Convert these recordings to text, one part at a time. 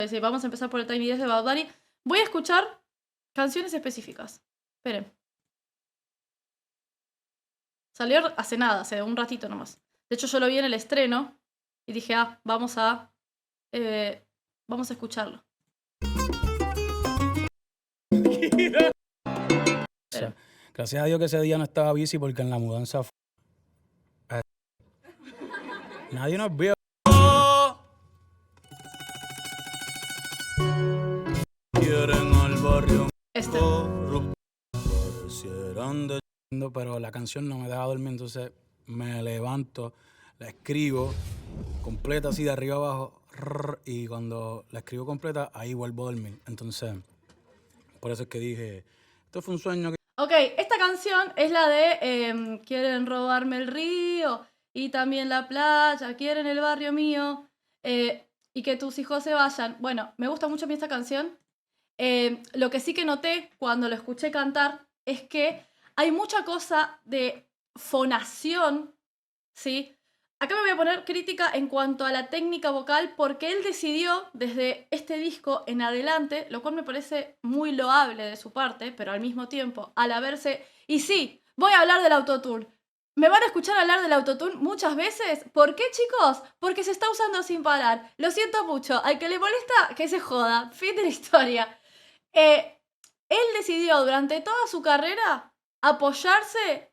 Sí, vamos a empezar por el Tiny Desk de Bad Bunny. Voy a escuchar canciones específicas. Esperen. Salió hace nada, hace un ratito nomás. De hecho, yo lo vi en el estreno y dije, vamos a escucharlo. Esperen. Gracias a Dios que ese día no estaba bici porque en la mudanza nadie nos vio. Quieren al barrio. Este. Pero la canción no me deja dormir, entonces me levanto, la escribo completa así de arriba abajo y cuando la escribo completa ahí vuelvo a dormir. Entonces, por eso es que dije, esto fue un sueño que... Ok, esta canción es la de quieren robarme el río y también la playa, quieren el barrio mío y que tus hijos se vayan. Bueno, me gusta mucho a mí esta canción. Lo que sí que noté cuando lo escuché cantar es que hay mucha cosa de fonación, ¿sí? Acá me voy a poner crítica en cuanto a la técnica vocal porque él decidió desde este disco en adelante, lo cual me parece muy loable de su parte, pero al mismo tiempo, al haberse... Y sí, voy a hablar del autotune. ¿Me van a escuchar hablar del autotune muchas veces? ¿Por qué, chicos? Porque se está usando sin parar. Lo siento mucho. Al que le molesta, que se joda. Fin de la historia. Él decidió durante toda su carrera apoyarse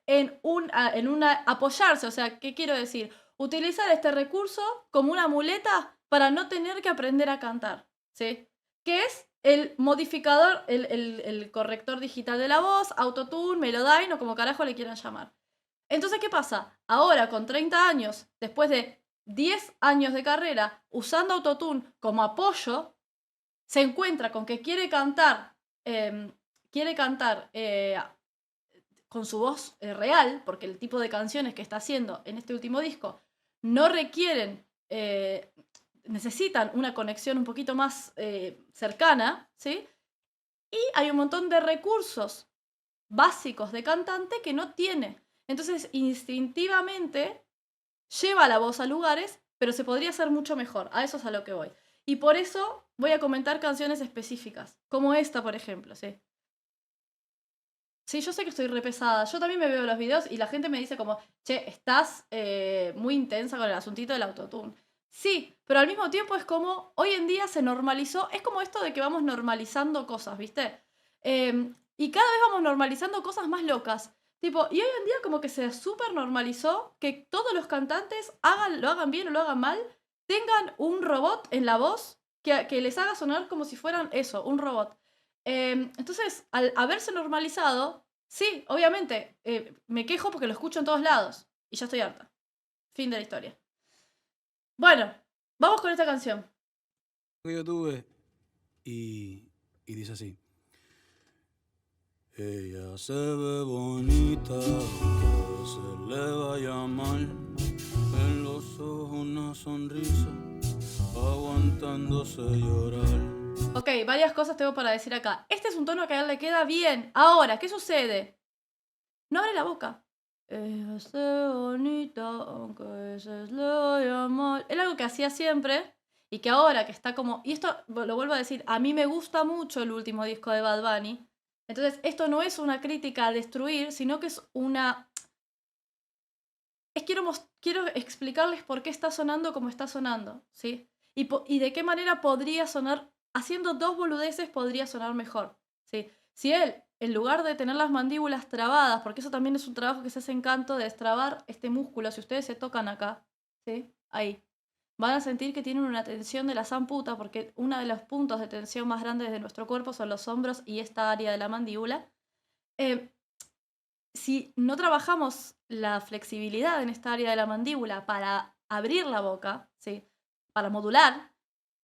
apoyarse, o sea, ¿qué quiero decir? Utilizar este recurso como una muleta para no tener que aprender a cantar, ¿sí? Que es el modificador, el corrector digital de la voz, autotune, melodyne o como carajo le quieran llamar. Entonces, ¿qué pasa? Ahora, con 30 años, después de 10 años de carrera, usando autotune como apoyo, se encuentra con que quiere cantar con su voz real, porque el tipo de canciones que está haciendo en este último disco no requieren, necesitan una conexión un poquito más cercana, ¿sí? Y hay un montón de recursos básicos de cantante que no tiene. Entonces, instintivamente, lleva la voz a lugares, pero se podría hacer mucho mejor. A eso es a lo que voy. Y por eso voy a comentar canciones específicas, como esta, por ejemplo, ¿sí? Sí, yo sé que estoy re pesada. Yo también me veo los videos y la gente me dice como, che, estás muy intensa con el asuntito del autotune. Sí, pero al mismo tiempo es como, hoy en día se normalizó, es como esto de que vamos normalizando cosas, ¿viste? Y cada vez vamos normalizando cosas más locas. Tipo, y hoy en día como que se súper normalizó que todos los cantantes, lo hagan bien o lo hagan mal, tengan un robot en la voz que les haga sonar como si fueran eso, un robot. Entonces, al haberse normalizado, sí, obviamente, me quejo porque lo escucho en todos lados. Y ya estoy harta. Fin de la historia. Bueno, vamos con esta canción. Que yo tuve y dice así. Ella se ve bonita, que se le vaya mal. En los ojos una sonrisa, aguantándose llorar. Ok, varias cosas tengo para decir acá. Este es un tono que a él le queda bien. Ahora, ¿qué sucede? No abre la boca. Ella se ve bonita, aunque a veces le vaya mal. Era algo que hacía siempre y que ahora que está como... Y esto lo vuelvo a decir, a mí me gusta mucho el último disco de Bad Bunny. Entonces, esto no es una crítica a destruir, sino que es una... quiero explicarles por qué está sonando como está sonando, ¿sí? Y de qué manera podría sonar, haciendo dos boludeces podría sonar mejor, ¿sí? Si él, en lugar de tener las mandíbulas trabadas, porque eso también es un trabajo que se hace en canto, de destrabar este músculo, si ustedes se tocan acá, ¿sí? Ahí. Van a sentir que tienen una tensión de la zamputa, porque uno de los puntos de tensión más grandes de nuestro cuerpo son los hombros y esta área de la mandíbula. Si no trabajamos la flexibilidad en esta área de la mandíbula para abrir la boca, ¿sí? Para modular,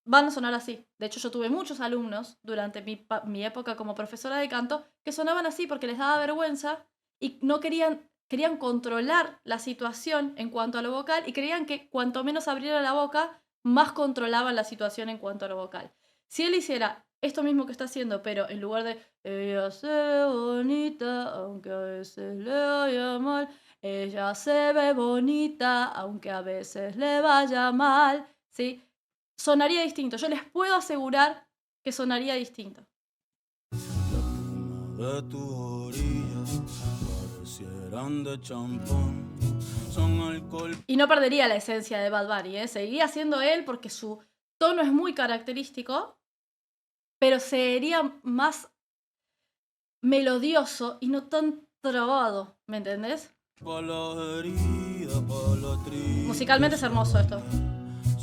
van a sonar así. De hecho, yo tuve muchos alumnos durante mi época como profesora de canto que sonaban así porque les daba vergüenza y no querían controlar la situación en cuanto a lo vocal y creían que cuanto menos abriera la boca, más controlaban la situación en cuanto a lo vocal. Si él hiciera esto mismo que está haciendo, pero en lugar de ella se ve bonita, aunque a veces le vaya mal, ella se ve bonita, aunque a veces le vaya mal, ¿sí? sonaría distinto. Yo les puedo asegurar que sonaría distinto. De tus orillas parecieran de champán, son alcohol. Y no perdería la esencia de Bad Bunny, ¿eh? Seguiría siendo él porque su tono es muy característico, pero sería más melodioso y no tan trabado, ¿me entendés? Musicalmente es hermoso esto.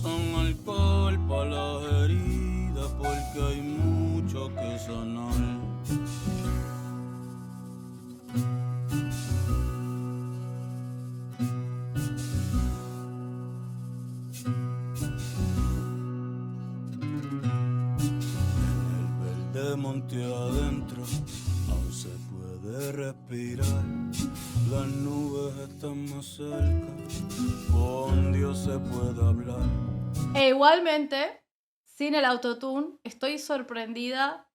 Son alcohol para las heridas porque hay mucho que sanar. De monte adentro aún se puede respirar, las nubes están más cerca, con Dios se puede hablar. E igualmente, sin el autotune, estoy sorprendida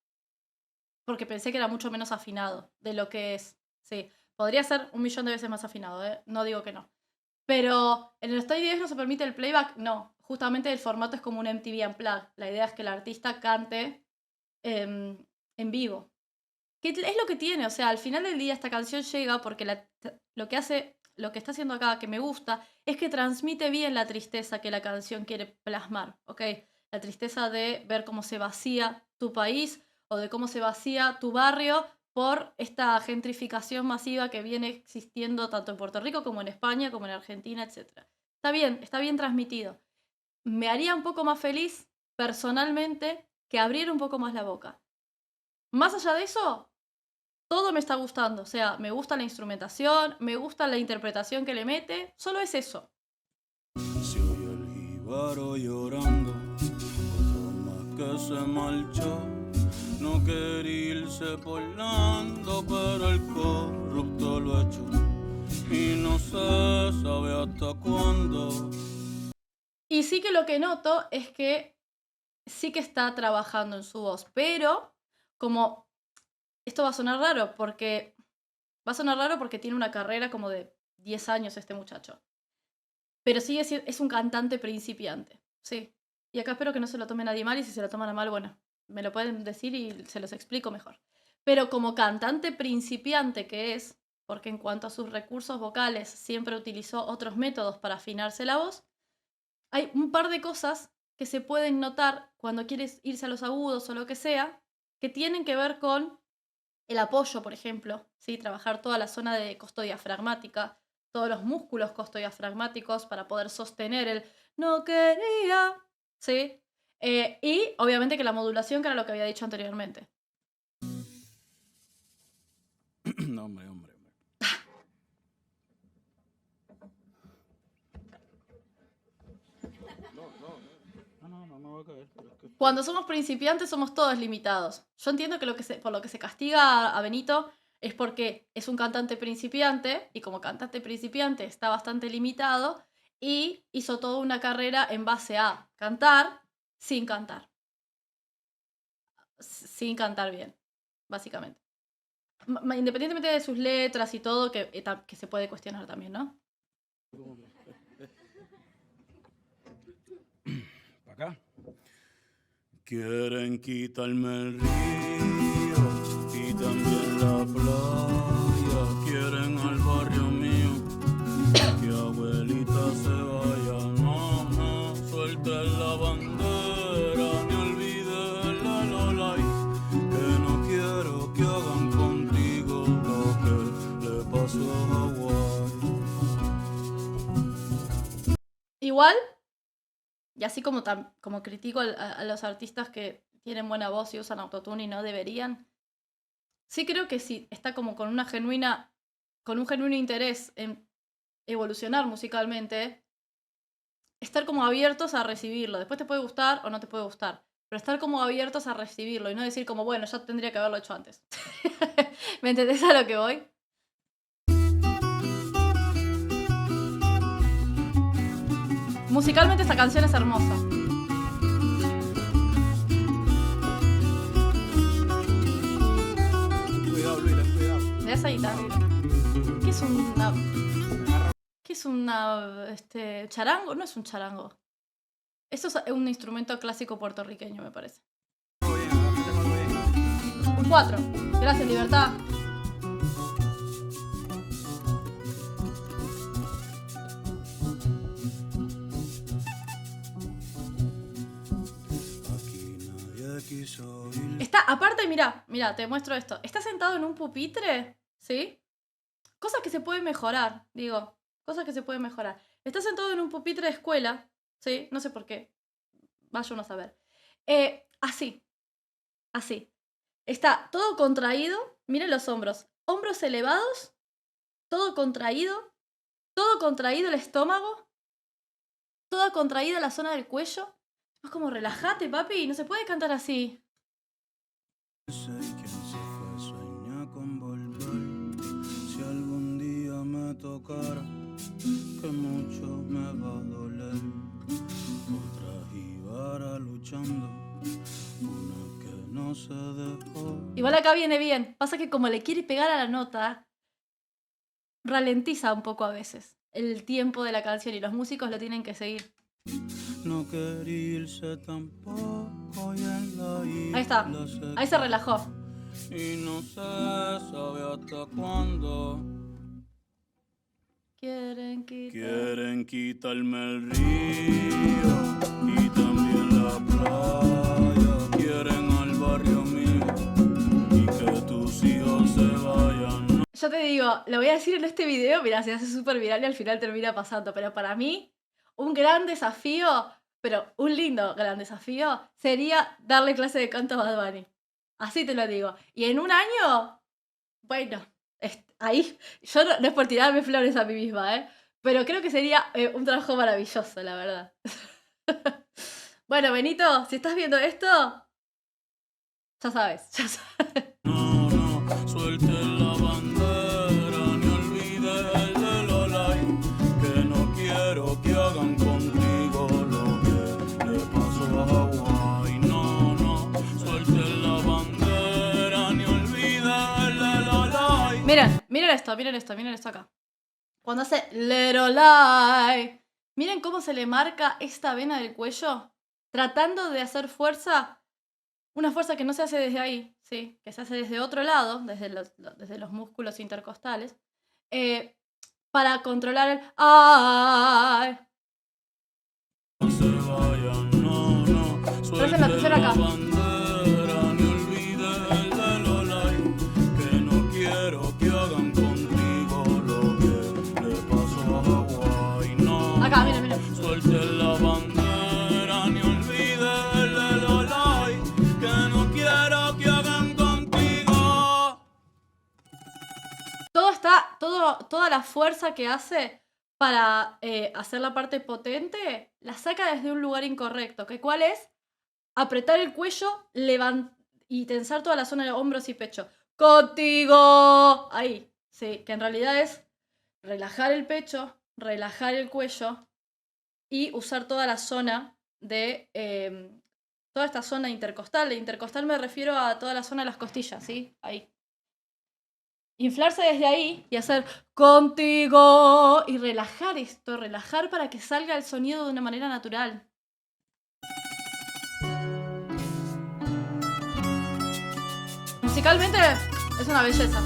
porque pensé que era mucho menos afinado de lo que es. Sí, podría ser 1.000.000 de veces más afinado, ¿eh? No digo que no. Pero en el Stay 10 no se permite el playback, no. Justamente el formato es como un MTV Unplugged. La idea es que el artista cante en vivo. ¿Qué es lo que tiene? O sea, al final del día esta canción llega porque lo que está haciendo acá, que me gusta, es que transmite bien la tristeza que la canción quiere plasmar, ¿ok? La tristeza de ver cómo se vacía tu país o de cómo se vacía tu barrio por esta gentrificación masiva que viene existiendo tanto en Puerto Rico como en España, como en Argentina, etc. Está bien transmitido. Me haría un poco más feliz, personalmente, que abriera un poco más la boca. Más allá de eso, todo me está gustando. O sea, me gusta la instrumentación, me gusta la interpretación que le mete. Solo es eso. Si oye el jíbaro llorando, otro más que se marchó. No quería irse volando, pero el corrupto lo echó. Y no se sabe hasta cuándo. Y sí que lo que noto es que sí que está trabajando en su voz, pero como esto va a sonar raro porque tiene una carrera como de 10 años este muchacho. Pero sí es un cantante principiante, sí. Y acá espero que no se lo tome nadie mal, y si se lo toman a mal, bueno, me lo pueden decir y se los explico mejor. Pero como cantante principiante que es, porque en cuanto a sus recursos vocales siempre utilizó otros métodos para afinarse la voz, hay un par de cosas que se pueden notar cuando quieres irse a los agudos o lo que sea, que tienen que ver con el apoyo, por ejemplo, ¿sí? Trabajar toda la zona de costodiafragmática, todos los músculos costodiafragmáticos para poder sostener el no quería, ¿sí? Y obviamente que la modulación, que era lo que había dicho anteriormente. No, hombre. No me voy a caer. Cuando somos principiantes somos todos limitados. Yo entiendo que por lo que se castiga a Benito es porque es un cantante principiante, y como cantante principiante está bastante limitado, y hizo toda una carrera en base a cantar sin cantar. Sin cantar bien, básicamente. Independientemente de sus letras y todo, que se puede cuestionar también, ¿no? ¿Para acá? Quieren quitarme el río y también la playa. Quieren al barrio mío que abuelita se vaya. No suelten la bandera ni olvides la Lola. Que no quiero que hagan contigo lo que le pasó a Hawái. Igual, y así como critico a los artistas que tienen buena voz y usan autotune y no deberían, sí creo que sí está como con un genuino interés en evolucionar musicalmente, estar como abiertos a recibirlo. Después te puede gustar o no te puede gustar, pero estar como abiertos a recibirlo y no decir como, bueno, ya tendría que haberlo hecho antes. ¿Me entendés a lo que voy? Musicalmente esta canción es hermosa. Cuidado, Luis, cuidado. ¿Me das ahí, ¿Qué es una...? ¿Qué es una... charango? No es un charango. Eso es un instrumento clásico puertorriqueño, me parece. Oye, agárrate algo bien. Un 4. Gracias, Libertad. Aquí nadie quiso ir. Está, aparte, mira, te muestro esto. Está sentado en un pupitre, ¿sí? Cosas que se pueden mejorar, digo. Cosas que se pueden mejorar. Está sentado en un pupitre de escuela, ¿sí? No sé por qué. Vaya uno a saber. Así. Está todo contraído. Miren los hombros. Hombros elevados. Todo contraído. Todo contraído el estómago. Toda contraída la zona del cuello. Es como, relájate, papi. No se puede cantar así. Sé quién se fue, sueña con volver. Si algún día me tocara, que mucho me va a doler. Otra jíbara luchando, una que no se dejó. Igual acá viene bien. Pasa que como le quiere pegar a la nota, ralentiza un poco a veces el tiempo de la canción y los músicos lo tienen que seguir. No quería irse tampoco y en la isla Ahí está. Ahí se relajó. y no se sabe hasta cuándo. Quieren quitarme el río y también la playa. Quieren al barrio mío y que tus hijos se vayan. No. Yo te digo, lo voy a decir en este video, mira, se hace súper viral y al final termina pasando, pero para mí, un gran desafío, pero un lindo gran desafío, sería darle clase de canto a Bad Bunny. Así te lo digo. Y en un año, bueno, ahí, yo no es por tirarme flores a mí misma, pero creo que sería un trabajo maravilloso, la verdad. Bueno, Benito, si estás viendo esto, ya sabes. No, suelte la bandera, ni olvide el de Lola, que no quiero que hagan contigo lo que le pasó a Hawái. No, suelte la bandera, ni olvide el de Lola. Miren esto acá. Cuando hace Little Lie, miren cómo se le marca esta vena del cuello, tratando de hacer fuerza. Una fuerza que no se hace desde ahí, ¿sí? Que se hace desde otro lado, desde los músculos intercostales, para controlar el ¡ay! No se vayan, no, Entonces la tercera acá. bandera, ni olvide el de Lola, que no quiero que hagan contigo lo que le pasó a Hawái. No, Acá, miren. suelte la bandera, ni olvide el de Lola, que no quiero que hagan contigo. Toda la fuerza que hace para hacer la parte potente, la saca desde un lugar incorrecto. ¿Cuál es? Apretar el cuello, y tensar toda la zona de hombros y pecho. ¡Contigo! Ahí, sí, que en realidad es relajar el pecho, relajar el cuello y usar toda la zona de... toda esta zona intercostal. De intercostal me refiero a toda la zona de las costillas, ¿sí? Ahí. Inflarse desde ahí y hacer contigo y relajar esto, relajar para que salga el sonido de una manera natural. Musicalmente es una belleza.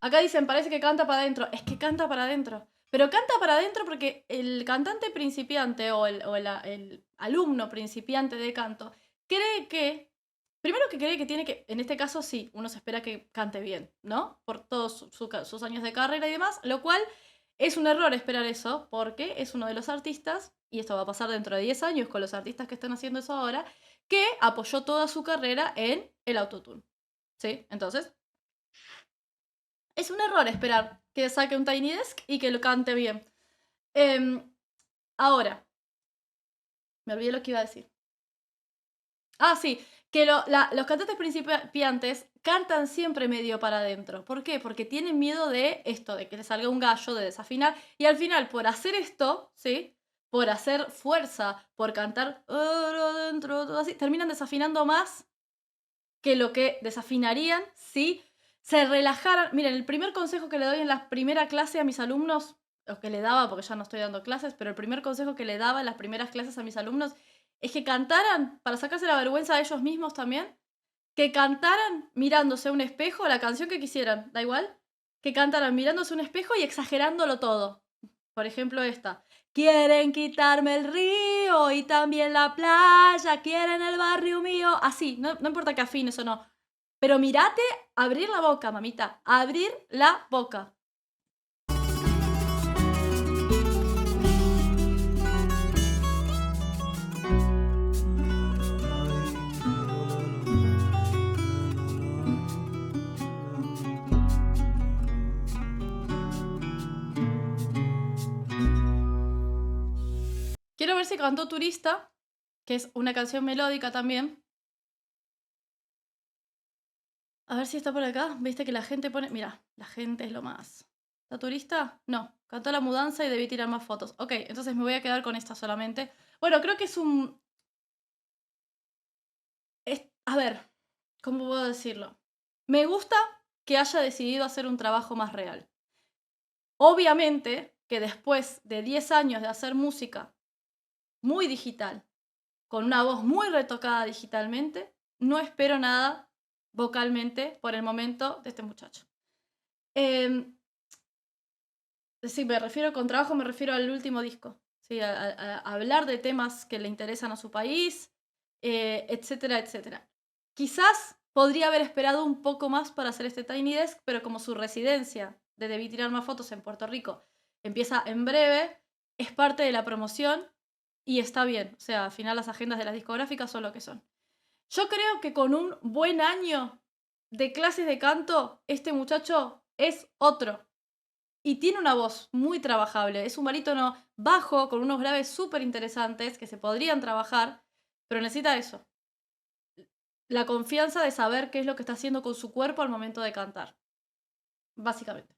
Acá dicen, parece que canta para adentro. Es que canta para adentro. Pero canta para adentro porque el cantante principiante o el alumno principiante de canto cree que... Primero que cree que tiene que... En este caso sí, uno se espera que cante bien, ¿no? Por todos sus años de carrera y demás. Lo cual es un error esperar eso porque es uno de los artistas, y esto va a pasar dentro de 10 años con los artistas que están haciendo eso ahora, que apoyó toda su carrera en el autotune. ¿Sí? Entonces... es un error esperar que saque un Tiny Desk y que lo cante bien. Ahora, me olvidé lo que iba a decir. Ah, sí, que los cantantes principiantes cantan siempre medio para adentro. ¿Por qué? Porque tienen miedo de esto, de que les salga un gallo, de desafinar. Y al final, por hacer esto, ¿sí? Por hacer fuerza, por cantar adentro, todo así, terminan desafinando más que lo que desafinarían si se relajaran. Miren, el primer consejo que le doy en la primera clase a mis alumnos, o que le daba, porque ya no estoy dando clases, pero el primer consejo que le daba en las primeras clases a mis alumnos es que cantaran, para sacarse la vergüenza de ellos mismos también, que cantaran mirándose a un espejo la canción que quisieran, da igual, que cantaran mirándose a un espejo y exagerándolo todo. Por ejemplo, esta. Quieren quitarme el río y también la playa, quieren el barrio mío. Así, no importa que afines o no. Pero mírate, abrir la boca, mamita. Abrir la boca. Quiero ver si cantó Turista, que es una canción melódica también. A ver si está por acá. Viste que la gente pone... Mira, la gente es lo más. ¿Está Turista? No. Cantó La Mudanza y debí tirar más fotos. Ok, entonces me voy a quedar con esta solamente. Bueno, creo que es un... A ver, ¿cómo puedo decirlo? Me gusta que haya decidido hacer un trabajo más real. Obviamente que después de 10 años de hacer música muy digital, con una voz muy retocada digitalmente, no espero nada vocalmente por el momento de este muchacho. Sí, me refiero con trabajo, me refiero al último disco. Sí, a hablar de temas que le interesan a su país, etcétera, etcétera. Quizás podría haber esperado un poco más para hacer este Tiny Desk, pero como su residencia de Debí Tirar Más Fotos en Puerto Rico empieza en breve, es parte de la promoción y está bien. O sea, al final las agendas de las discográficas son lo que son. Yo creo que con un buen año de clases de canto, este muchacho es otro. Y tiene una voz muy trabajable. Es un barítono bajo, con unos graves súper interesantes que se podrían trabajar, pero necesita eso. La confianza de saber qué es lo que está haciendo con su cuerpo al momento de cantar. Básicamente.